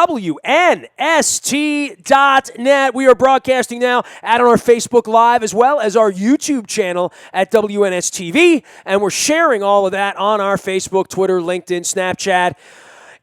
WNST.net. We are broadcasting now on our Facebook Live as well as our YouTube channel at WNSTV, and we're sharing all of that on our Facebook, Twitter, LinkedIn, Snapchat,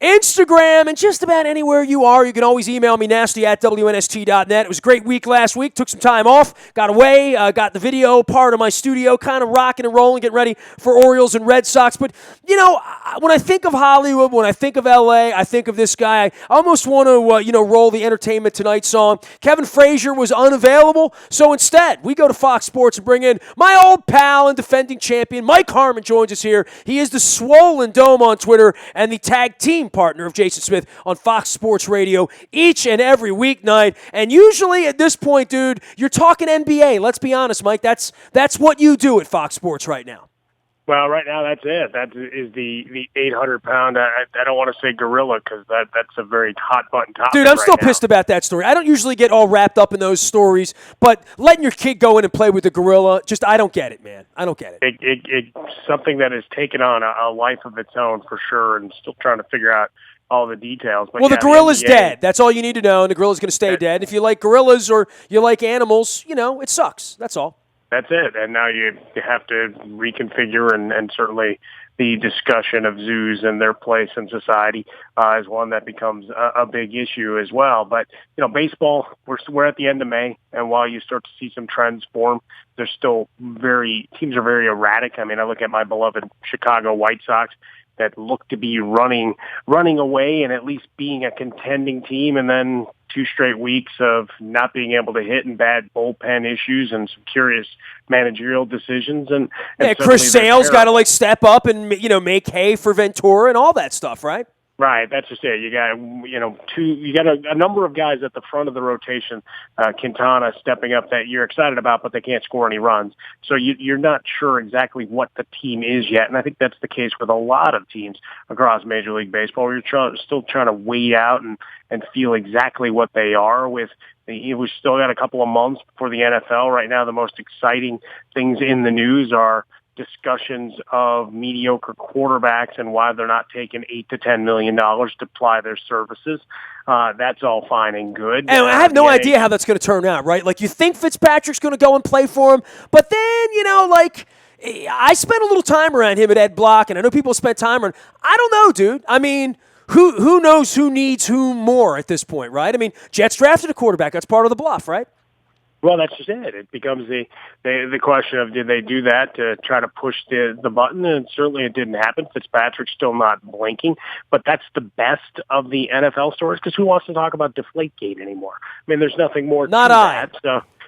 Instagram, and just about anywhere you are. You can always email me, nasty@WNST.net. It was a great week last week. Took some time off, got away, got the video part of my studio kind of rocking and rolling, getting ready for Orioles and Red Sox. But, you know, when I think of Hollywood, when I think of L.A., I think of this guy. I almost want to, roll the Entertainment Tonight song. Kevin Frazier was unavailable, so instead, we go to Fox Sports and bring in my old pal and defending champion, Mike Harmon joins us here. He is the Swollen Dome on Twitter and the tag team partner of Jason Smith on Fox Sports Radio each and every weeknight. And usually at this point, dude, you're talking NBA. Let's be honest, Mike. That's what you do at Fox Sports right now. Well, right now that's it. That is the 800-pound. I don't want to say gorilla because that's a very hot-button topic. Dude, I'm still pissed about that story. I don't usually get all wrapped up in those stories, but letting your kid go in and play with the gorilla, I don't get it, man. I don't get it. It's something that has taken on a life of its own for sure, and still trying to figure out all the details. But the gorilla's dead. That's all you need to know, and the gorilla's going to stay dead. If you like gorillas or you like animals, it sucks. That's all. That's it. And now you have to reconfigure, and certainly the discussion of zoos and their place in society is one that becomes a big issue as well. But, baseball, we're at the end of May, and while you start to see some trends form, there's still teams are very erratic. I mean, I look at my beloved Chicago White Sox that look to be running away and at least being a contending team, and then 2 straight weeks of not being able to hit and bad bullpen issues and some curious managerial decisions. And Chris Sale's got to step up and make hay for Ventura and all that stuff, right? Right, that's just it. You got a number of guys at the front of the rotation. Quintana stepping up that you're excited about, but they can't score any runs. So you're not sure exactly what the team is yet, and I think that's the case with a lot of teams across Major League Baseball. You're still trying to weigh out and feel exactly what they are. We've still got a couple of months before the NFL. Right now, the most exciting things in the news are discussions of mediocre quarterbacks and why they're not taking $8 to $10 million to ply their services. That's all fine and good. And I have no idea how that's going to turn out, right? You think Fitzpatrick's going to go and play for him, but then, I spent a little time around him at Ed Block, and I know people spent time around. I don't know, dude. I mean, who knows who needs who more at this point, right? I mean, Jets drafted a quarterback. That's part of the bluff, right? Well, that's just it. It becomes the question of, did they do that to try to push the button? And certainly it didn't happen. Fitzpatrick's still not blinking. But that's the best of the NFL stories, because who wants to talk about Deflategate anymore? I mean, there's nothing more to that.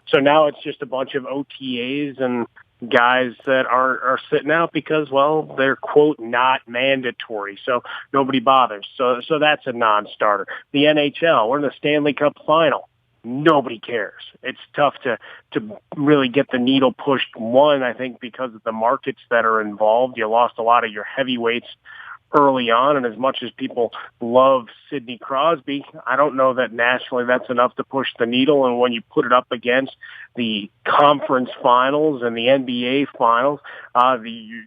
So now it's just a bunch of OTAs and guys that are sitting out because, well, they're, quote, not mandatory. So nobody bothers. So that's a non-starter. The NHL, we're in the Stanley Cup final. Nobody cares. It's tough to really get the needle pushed. One, I think because of the markets that are involved. You lost a lot of your heavyweights early on, and as much as people love Sidney Crosby, I don't know that nationally that's enough to push the needle. And when you put it up against the conference finals and the NBA finals,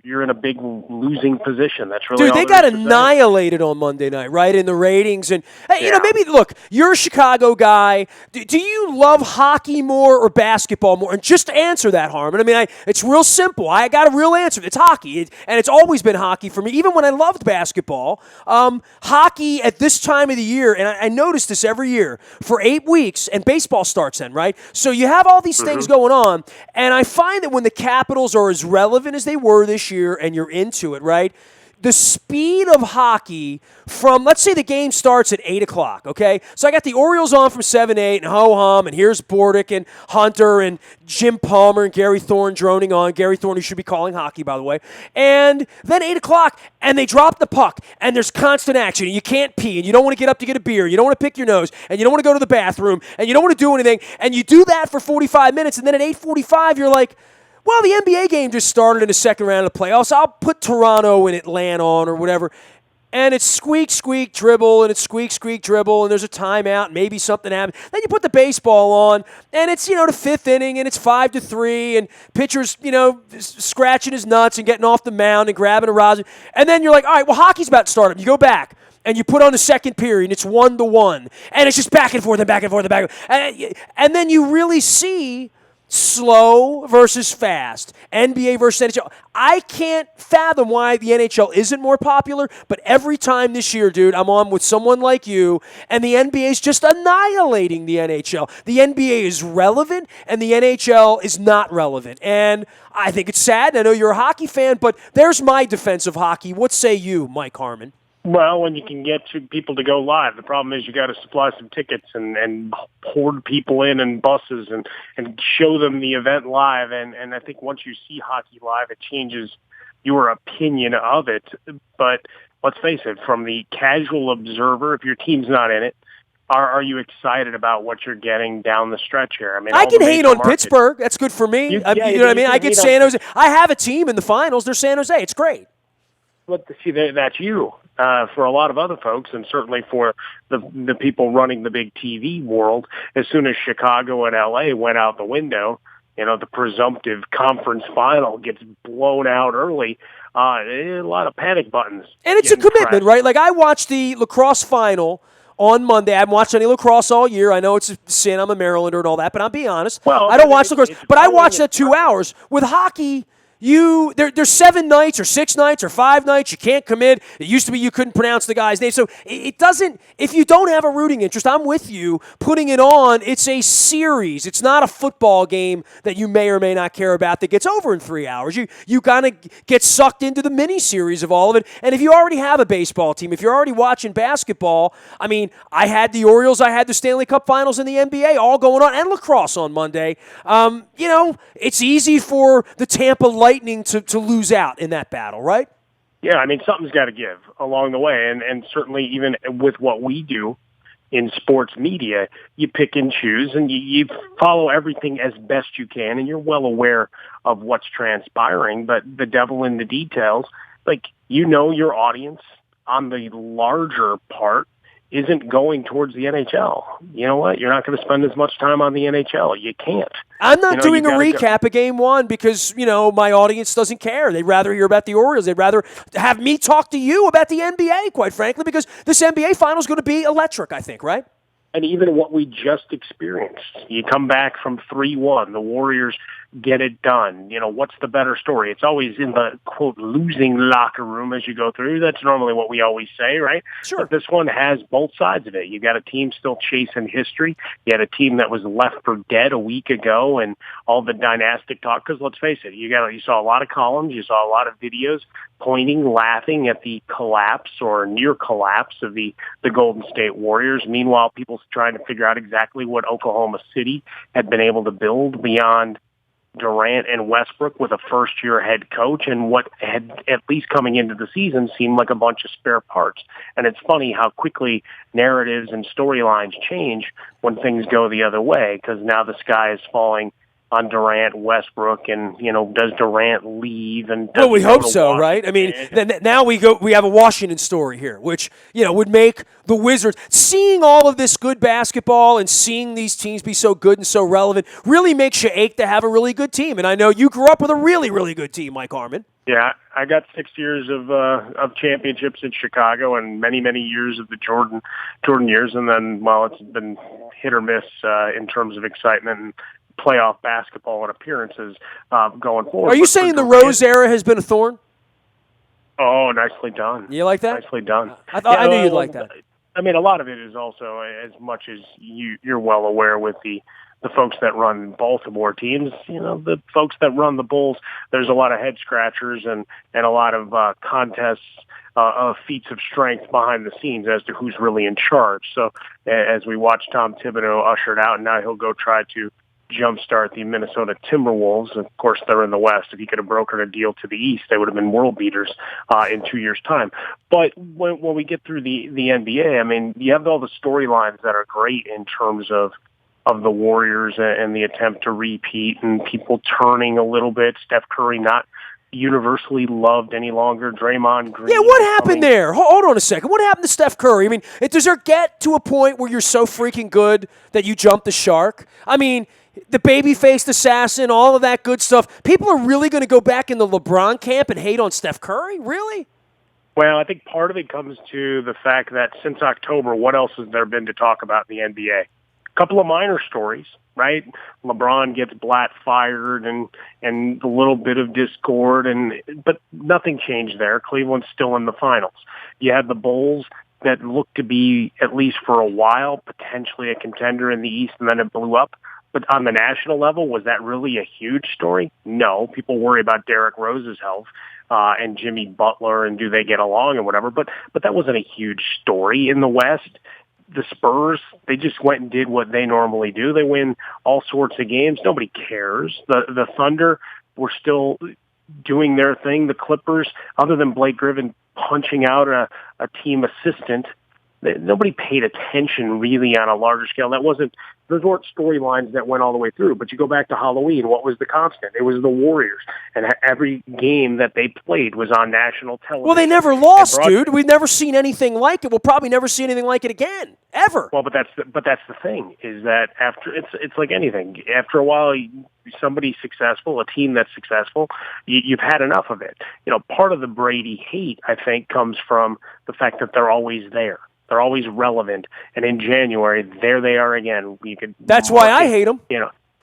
you're in a big losing position. That's really, dude, they got annihilated on Monday night, right, in the ratings. And maybe look, you're a Chicago guy. Do you love hockey more or basketball more? And just answer that, Harmon. I mean, it's real simple. I got a real answer. It's hockey, and it's always been hockey for me. Even when I loved basketball, hockey at this time of the year, and I notice this every year for 8 weeks, and baseball starts then, right? So you have all these things going on, and I find that when the Capitals are as relevant as they were this year, and you're into it, right? The speed of hockey from, let's say the game starts at 8 o'clock, okay? So I got the Orioles on from 7 to 8, and ho-hum, and here's Bordick and Hunter and Jim Palmer and Gary Thorne droning on. Gary Thorne, who should be calling hockey, by the way. And then 8 o'clock, and they drop the puck, and there's constant action, and you can't pee, and you don't want to get up to get a beer, you don't want to pick your nose, and you don't want to go to the bathroom, and you don't want to do anything, and you do that for 45 minutes, and then at 8:45, you're like, well, the NBA game just started in the second round of the playoffs. I'll put Toronto and Atlanta on or whatever. And it's squeak, squeak, dribble, and it's squeak, squeak, dribble, and there's a timeout, maybe something happens. Then you put the baseball on, and it's, the fifth inning, and it's 5-3, and pitcher's, scratching his nuts and getting off the mound and grabbing a rosin. And then you're like, all right, well, hockey's about to start up. You go back. and you put on the second period, and it's 1-1, and it's just back and forth and back and forth and back and forth. And then you really see slow versus fast, NBA versus NHL. I can't fathom why the NHL isn't more popular, but every time this year, dude, I'm on with someone like you, and the NBA is just annihilating the NHL. The NBA is relevant, and the NHL is not relevant. And I think it's sad. I know you're a hockey fan, but there's my defense of hockey. What say you, Mike Harmon? Well, when you can get people to go live, the problem is you got to supply some tickets and hoard people in buses and show them the event live. And I think once you see hockey live, it changes your opinion of it. But let's face it, from the casual observer, if your team's not in it, are you excited about what you're getting down the stretch here? I mean, I can hate on Pittsburgh. That's good for me. You know what I mean? I get San Jose. I have a team in the finals. They're San Jose. It's great. But see, that's you. For a lot of other folks, and certainly for the people running the big TV world, as soon as Chicago and LA went out the window, the presumptive conference final gets blown out early. A lot of panic buttons. And it's a commitment, right? Like, I watched the lacrosse final on Monday. I haven't watched any lacrosse all year. I know it's a sin. I'm a Marylander and all that, but I'll be honest. Well, I don't watch lacrosse. But I watched that 2 hours. With hockey, there's 7 nights or 6 nights or 5 nights. You can't commit. It used to be you couldn't pronounce the guy's name. So it doesn't, if you don't have a rooting interest, I'm with you, putting it on, it's a series. It's not a football game that you may or may not care about that gets over in 3 hours. You kind of get sucked into the mini-series of all of it. And if you already have a baseball team, if you're already watching basketball, I mean, I had the Orioles, I had the Stanley Cup Finals in the NBA all going on, and lacrosse on Monday. It's easy for the Tampa Lightning to lose out in that battle, right? Yeah, I mean, something's got to give along the way. And certainly even with what we do in sports media, you pick and choose and you follow everything as best you can. And you're well aware of what's transpiring, but the devil in the details, like, your audience on the larger part isn't going towards the NHL. You know what? You're not going to spend as much time on the NHL. You can't. I'm not doing a recap of Game 1 because, my audience doesn't care. They'd rather hear about the Orioles. They'd rather have me talk to you about the NBA, quite frankly, because this NBA final is going to be electric, I think, right? And even what we just experienced, you come back from 3-1, the Warriors get it done. What's the better story? It's always in the, quote, losing locker room as you go through. That's normally what we always say, right? Sure. But this one has both sides of it. You got a team still chasing history. You had a team that was left for dead a week ago, and all the dynastic talk. Because let's face it, you saw a lot of columns, you saw a lot of videos pointing, laughing at the collapse or near collapse of the Golden State Warriors. Meanwhile, people trying to figure out exactly what Oklahoma City had been able to build beyond Durant and Westbrook with a first-year head coach, and what had, at least coming into the season, seemed like a bunch of spare parts. And it's funny how quickly narratives and storylines change when things go the other way, because now the sky is falling on Durant, Westbrook, and, does Durant leave? And well, we hope so, right? I mean, now we have a Washington story here, which, would make the Wizards, seeing all of this good basketball and seeing these teams be so good and so relevant, really makes you ache to have a really good team. And I know you grew up with a really, really good team, Mike Harmon. Yeah, I got 6 years of championships in Chicago and many, many years of the Jordan years. And then, it's been hit or miss in terms of excitement and playoff basketball and appearances going forward. Are you saying the Rose era has been a thorn? Oh, nicely done. You like that? Nicely done. I knew you'd like that. I mean, a lot of it is also, as much as you're well aware with the folks that run Baltimore teams, the folks that run the Bulls, there's a lot of head scratchers and a lot of contests of feats of strength behind the scenes as to who's really in charge. So as we watch Tom Thibodeau ushered out, and now he'll go try to jumpstart the Minnesota Timberwolves. Of course, they're in the West. If he could have brokered a deal to the East, they would have been world beaters in 2 years' time. But when we get through the NBA, I mean, you have all the storylines that are great in terms of the Warriors and the attempt to repeat and people turning a little bit. Steph Curry not universally loved any longer. Draymond Green. Yeah, what happened there? Hold on a second. What happened to Steph Curry? I mean, does there get to a point where you're so freaking good that you jump the shark? I mean, the baby-faced assassin, all of that good stuff. People are really going to go back in the LeBron camp and hate on Steph Curry? Really? Well, I think part of it comes to the fact that since October, what else has there been to talk about in the NBA? A couple of minor stories, right? LeBron gets Blatt fired and a little bit of discord, but nothing changed there. Cleveland's still in the finals. You had the Bulls that looked to be, at least for a while, potentially a contender in the East, and then it blew up. But on the national level, was that really a huge story? No. People worry about Derrick Rose's health. And Jimmy Butler, and do they get along and whatever. But that wasn't a huge story. In the West, the Spurs, they just went and did what they normally do. They win all sorts of games. Nobody cares. The Thunder were still doing their thing. The Clippers, other than Blake Griffin punching out a team assistant, nobody paid attention really on a larger scale. Those weren't storylines that went all the way through. But you go back to Halloween, what was the constant? It was the Warriors. And every game that they played was on national television. Well, they never lost, dude. We've never seen anything like it. We'll probably never see anything like it again, ever. Well, but that's the thing, is that after it's like anything. After a while, somebody's successful, a team that's successful, you've had enough of it. Part of the Brady hate, I think, comes from the fact that they're always there. They're always relevant, and in January, there they are again. That's why I hate them.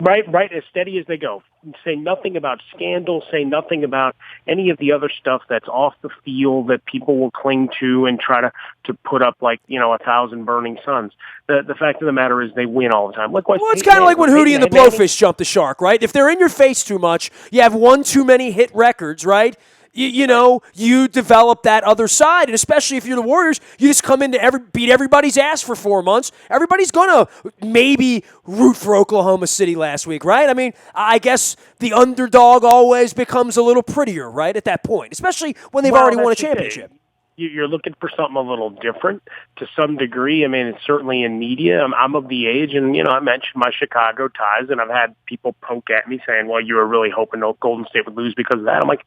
Right, as steady as they go. Say nothing about scandal. Say nothing about any of the other stuff that's off the field that people will cling to and try to put up like 1,000 burning suns. The fact of the matter is they win all the time. Likewise, well, it's kind of like when Hootie and the Blowfish jumped the shark, right? If they're in your face too much, you have one too many hit records, right? You develop that other side, and especially if you're the Warriors, you just come in to beat everybody's ass for 4 months. Everybody's going to maybe root for Oklahoma City last week, right? I mean, I guess the underdog always becomes a little prettier, right, at that point, especially when they've already won a championship. You're looking for something a little different to some degree. I mean, it's certainly in media. I'm of the age, and, I mentioned my Chicago ties, and I've had people poke at me saying, well, you were really hoping Golden State would lose because of that. I'm like,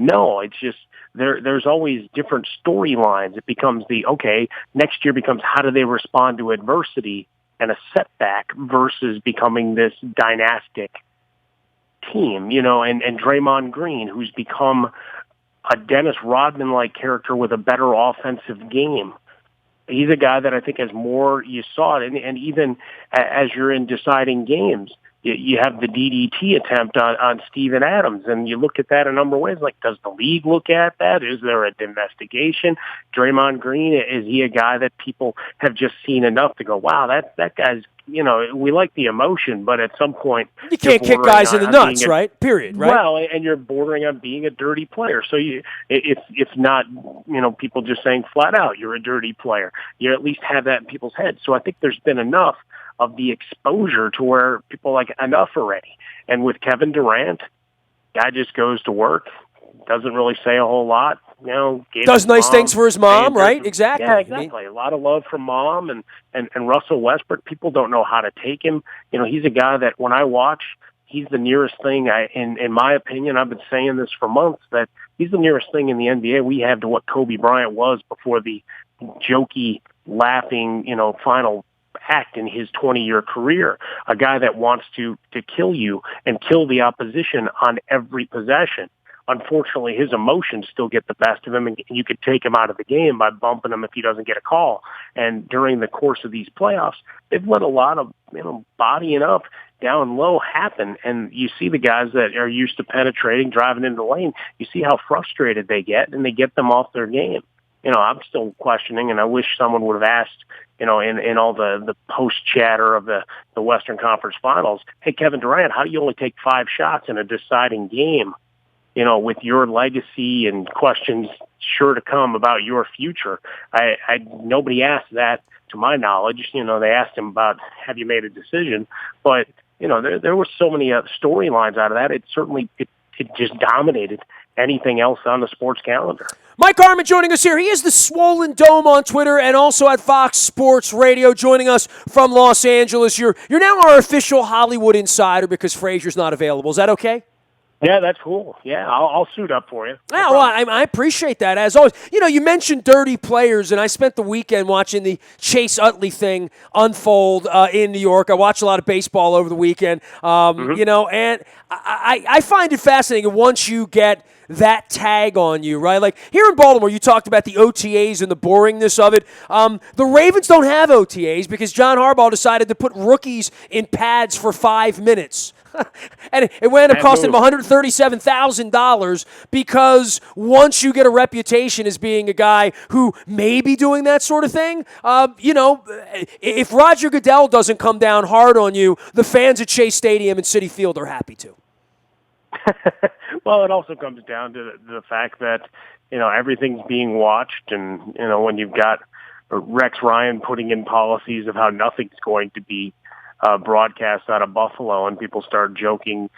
no, it's just there's always different storylines. It becomes next year becomes how do they respond to adversity and a setback versus becoming this dynastic team, and Draymond Green, who's become a Dennis Rodman-like character with a better offensive game. He's a guy that I think has more, you saw it, and even as you're in deciding games, you have the DDT attempt on Steven Adams, and you look at that a number of ways. Like, does the league look at that? Is there an investigation? Draymond Green, is he a guy that people have just seen enough to go, wow, that guy's, we like the emotion, but at some point you can't kick guys in the nuts, right? Period, right? Well, and you're bordering on being a dirty player. So it's not, people just saying flat out, you're a dirty player. You at least have that in people's heads. So I think there's been enough of the exposure to where people like enough already. And with Kevin Durant, guy just goes to work, doesn't really say a whole lot. Does nice things for his mom, right? Exactly. Yeah, exactly. A lot of love from mom and Russell Westbrook. People don't know how to take him. He's a guy that when I watch, he's the nearest thing, in my opinion, I've been saying this for months, that he's the nearest thing in the NBA we have to what Kobe Bryant was before the jokey, laughing, final act in his 20-year career. A guy that wants to kill you and kill the opposition on every possession. Unfortunately, his emotions still get the best of him, and you could take him out of the game by bumping him if he doesn't get a call. And during the course of these playoffs, they've let a lot of bodying up down low happen. And you see the guys that are used to penetrating, driving into the lane, you see how frustrated they get, and they get them off their game. I'm still questioning, and I wish someone would have asked, in all the post chatter of the Western Conference Finals, hey, Kevin Durant, how do you only take 5 shots in a deciding game? With your legacy and questions sure to come about your future. Nobody asked that to my knowledge. They asked him about, have you made a decision? But, there were so many storylines out of that. It certainly, it just dominated anything else on the sports calendar. Mike Harmon joining us here. He is the Swollen Dome on Twitter and also at Fox Sports Radio, joining us from Los Angeles. You're now our official Hollywood insider because Frazier's not available. Is that okay? Yeah, that's cool. Yeah, I'll suit up for you. Yeah, well, I appreciate that, as always. You mentioned dirty players, and I spent the weekend watching the Chase Utley thing unfold in New York. I watched a lot of baseball over the weekend, and I find it fascinating once you get that tag on you, right? Like here in Baltimore, you talked about the OTAs and the boringness of it. The Ravens don't have OTAs because John Harbaugh decided to put rookies in pads for 5 minutes. And it wound up costing him $137,000 because once you get a reputation as being a guy who may be doing that sort of thing, if Roger Goodell doesn't come down hard on you, the fans at Chase Stadium and Citi Field are happy to. Well, it also comes down to the fact that, everything's being watched, and, when you've got Rex Ryan putting in policies of how nothing's going to be broadcast out of Buffalo, and people start joking,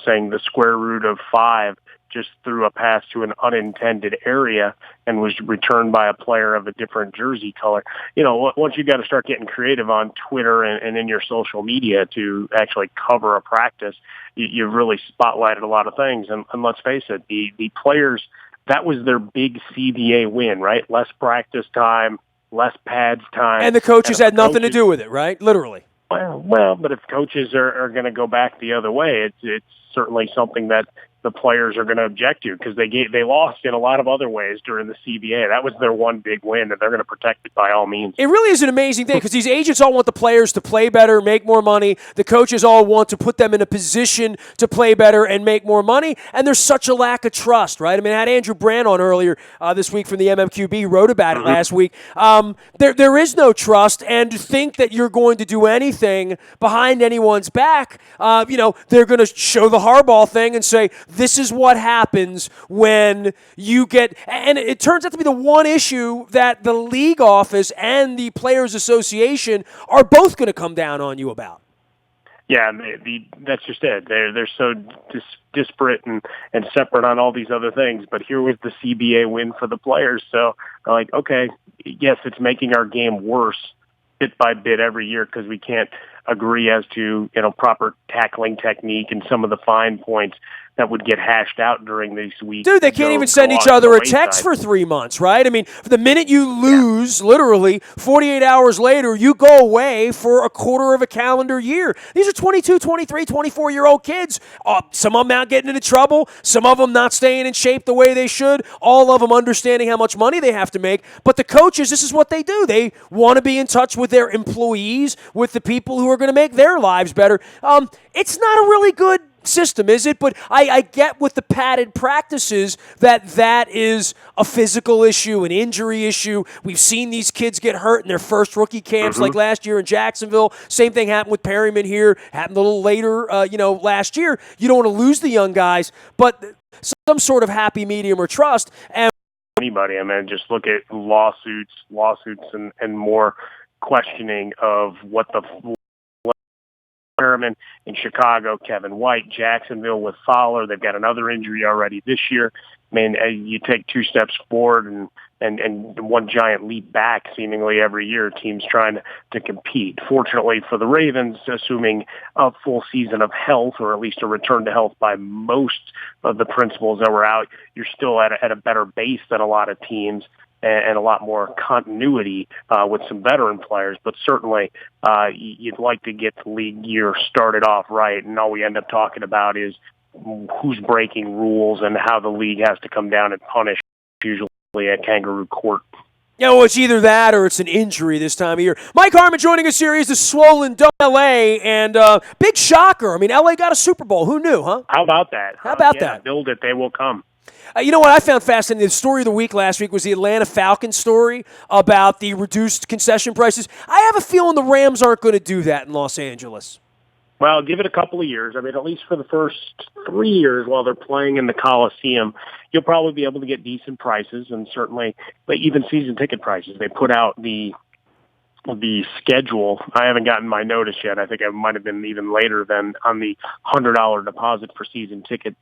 saying the square root of 5 just threw a pass to an unintended area and was returned by a player of a different jersey color. Once you got to start getting creative on Twitter and in your social media to actually cover a practice, you've really spotlighted a lot of things. And let's face it, the players, that was their big CBA win, right? Less practice time, less pads time. And the coaches had nothing to do with it, right? Literally. Well, but if coaches are going to go back the other way, it's certainly something that the players are going to object to because they lost in a lot of other ways during the CBA. That was their one big win, and they're going to protect it by all means. It really is an amazing thing because these agents all want the players to play better, make more money. The coaches all want to put them in a position to play better and make more money, and there's such a lack of trust, right? I mean, I had Andrew Brand on earlier this week from the MMQB. He wrote about it last week. There is no trust, and to think that you're going to do anything behind anyone's back, they're going to show the Harbaugh thing and say, this is what happens when you get – and it turns out to be the one issue that the league office and the Players Association are both going to come down on you about. Yeah, that's just it. They're so disparate and separate on all these other things. But here was the CBA win for the players. So they're like, okay, yes, it's making our game worse bit by bit every year because we can't agree as to proper tackling technique and some of the fine points that would get hashed out during these weeks. Dude, they can't even send each other a text for 3 months, right? I mean, the minute you lose, literally, 48 hours later, you go away for a quarter of a calendar year. These are 22, 23, 24-year-old kids. Some of them out getting into trouble, some of them not staying in shape the way they should, all of them understanding how much money they have to make. But the coaches, this is what they do. They want to be in touch with their employees, with the people who are going to make their lives better. It's not a really good system, is it? But I get with the padded practices that is a physical issue, an injury issue. We've seen these kids get hurt in their first rookie camps, like last year in Jacksonville. Same thing happened with Perryman here. Happened a little later, last year. You don't want to lose the young guys, but some sort of happy medium or trust. And anybody, I mean, just look at lawsuits, and more questioning of what the Harmon in Chicago, Kevin White, Jacksonville with Fowler. They've got another injury already this year. I mean, you take 2 steps forward and one giant leap back seemingly every year, teams trying to compete. Fortunately for the Ravens, assuming a full season of health or at least a return to health by most of the principals that were out, you're still at a better base than a lot of teams. And a lot more continuity with some veteran players. But certainly you'd like to get the league year started off right, and all we end up talking about is who's breaking rules and how the league has to come down and punish, usually at kangaroo court. Yeah, well, it's either that or it's an injury this time of year. Mike Harmon joining us here. He's the Swollen Dome L.A., and big shocker. I mean, L.A. got a Super Bowl. Who knew, huh? How about that? How about that? Build it, they will come. You know what I found fascinating? The story of the week last week was the Atlanta Falcons story about the reduced concession prices. I have a feeling the Rams aren't going to do that in Los Angeles. Well, give it a couple of years. I mean, at least for the first 3 years while they're playing in the Coliseum, you'll probably be able to get decent prices, and certainly even season ticket prices. They put out the schedule. I haven't gotten my notice yet. I think it might have been even later than on the $100 deposit for season ticket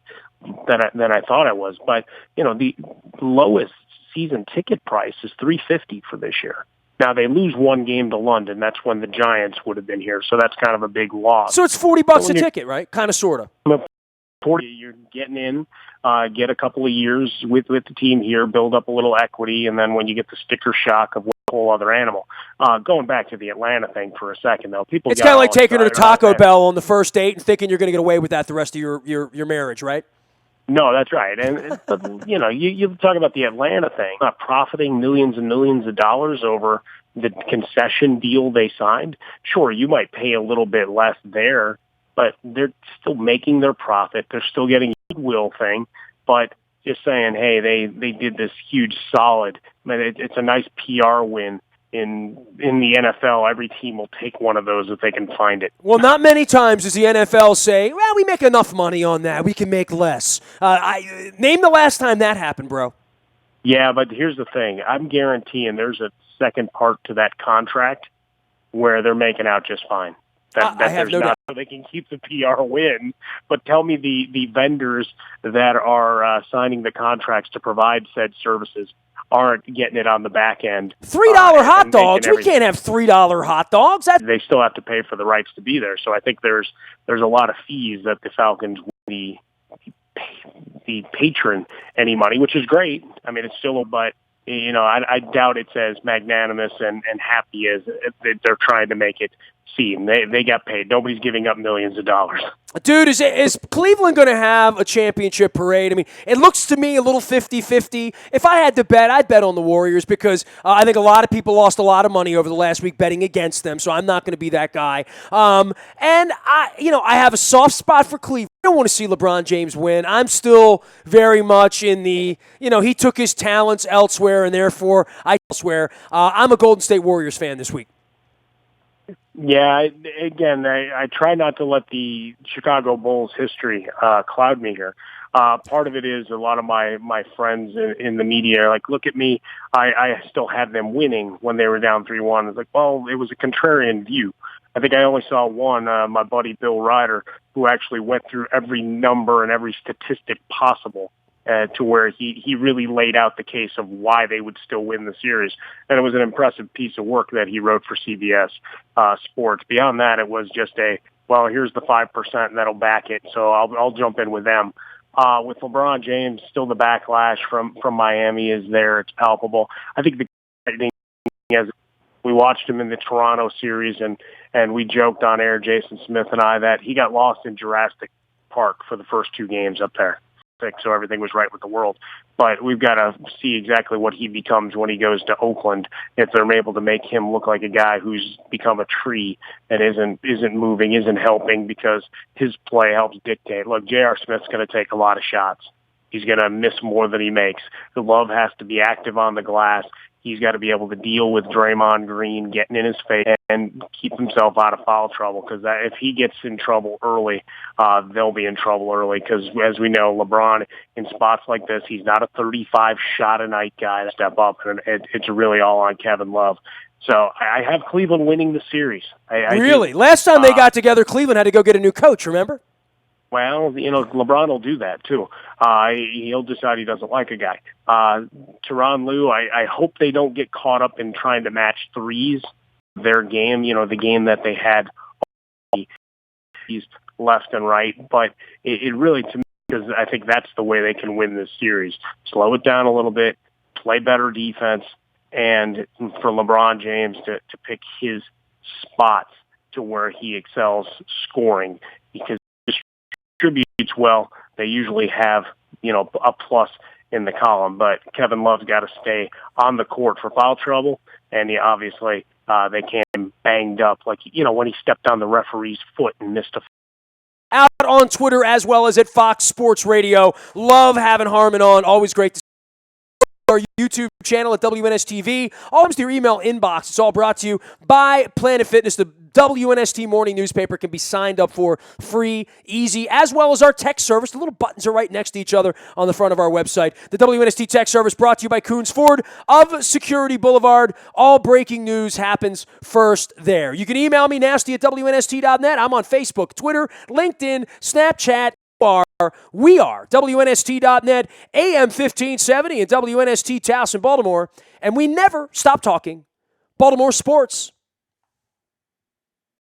than I thought it was. But the lowest season ticket price is $350 for this year. Now they lose one game to London. That's when the Giants would have been here. So that's kind of a big loss. So it's $40 a ticket, right? Kind of, sort of. You're getting in, get a couple of years with the team here, build up a little equity, and then when you get the sticker shock of a whole other animal. Going back to the Atlanta thing for a second, though, it's kind of like taking her to Taco Bell on the first date and thinking you're going to get away with that the rest of your marriage, right? No, that's right. And but, you talk about the Atlanta thing, not profiting millions and millions of dollars over the concession deal they signed. Sure, you might pay a little bit less there, but they're still making their profit. They're still getting a goodwill thing, but just saying, hey, they did this huge solid. I mean, it's a nice PR win. In the NFL, every team will take one of those if they can find it. Well, not many times does the NFL say, well, we make enough money on that. We can make less. Name the last time that happened, bro. Yeah, but here's the thing. I'm guaranteeing there's a second part to that contract where they're making out just fine. I have no doubt. So they can keep the PR win, but tell me the vendors that are signing the contracts to provide said services aren't getting it on the back end. $3 hot dogs? We can't have $3 hot dogs. They still have to pay for the rights to be there. So I think there's a lot of fees that the Falcons the patron any money, which is great. I mean, it's still, but I doubt it's as magnanimous and happy as they're trying to make it seem. They got paid. Nobody's giving up millions of dollars. Dude, is Cleveland going to have a championship parade? I mean, it looks to me a little 50-50. If I had to bet, I'd bet on the Warriors because I think a lot of people lost a lot of money over the last week betting against them, so I'm not going to be that guy. And I have a soft spot for Cleveland. I don't want to see LeBron James win. I'm still very much in the, he took his talents elsewhere, and therefore elsewhere. I'm a Golden State Warriors fan this week. Yeah, I try not to let the Chicago Bulls history cloud me here. Part of it is a lot of my friends in the media are like, look at me. I still had them winning when they were down 3-1. It's like, well, it was a contrarian view. I think I only saw one, my buddy Bill Ryder, who actually went through every number and every statistic possible to where he really laid out the case of why they would still win the series. And it was an impressive piece of work that he wrote for CBS Sports. Beyond that, it was just here's the 5% that'll back it, so I'll jump in with them. With LeBron James, still the backlash from Miami is there. It's palpable. I think the thing is, we watched him in the Toronto series, and we joked on air, Jason Smith and I, that he got lost in Jurassic Park for the first two games up there. So everything was right with the world. But we've got to see exactly what he becomes when he goes to Oakland, if they're able to make him look like a guy who's become a tree and isn't moving, isn't helping, because his play helps dictate. Look, J.R. Smith's going to take a lot of shots. He's going to miss more than he makes. The Love has to be active on the glass. He's got to be able to deal with Draymond Green getting in his face and keep himself out of foul trouble, because if he gets in trouble early, they'll be in trouble early, because as we know, LeBron, in spots like this, he's not a 35-shot-a-night guy to step up, and it's really all on Kevin Love. So I have Cleveland winning the series. Really? Last time they got together, Cleveland had to go get a new coach, remember? Well, LeBron will do that, too. He'll decide he doesn't like a guy. Tyronn Lue, I hope they don't get caught up in trying to match threes. Their game, the game that they had, he's left and right. But it really, to me, because I think that's the way they can win this series. Slow it down a little bit, play better defense, and for LeBron James to pick his spots to where he excels scoring, because distributes well, they usually have, a plus in the column. But Kevin Love's got to stay on the court for foul trouble, and obviously they can't get him banged up like, when he stepped on the referee's foot and missed a out on Twitter as well as at Fox Sports Radio. Love having Harmon on. Always great to see our YouTube channel at WNSTV. Always to your email inbox. It's all brought to you by Planet Fitness. The WNST morning newspaper can be signed up for free, easy, as well as our text service. The little buttons are right next to each other on the front of our website. The WNST text service brought to you by Coons Ford of Security Boulevard. All breaking news happens first there. You can email me, nasty at WNST.net. I'm on Facebook, Twitter, LinkedIn, Snapchat. We are WNST.net, AM 1570 and WNST Towson, Baltimore. And we never stop talking Baltimore sports.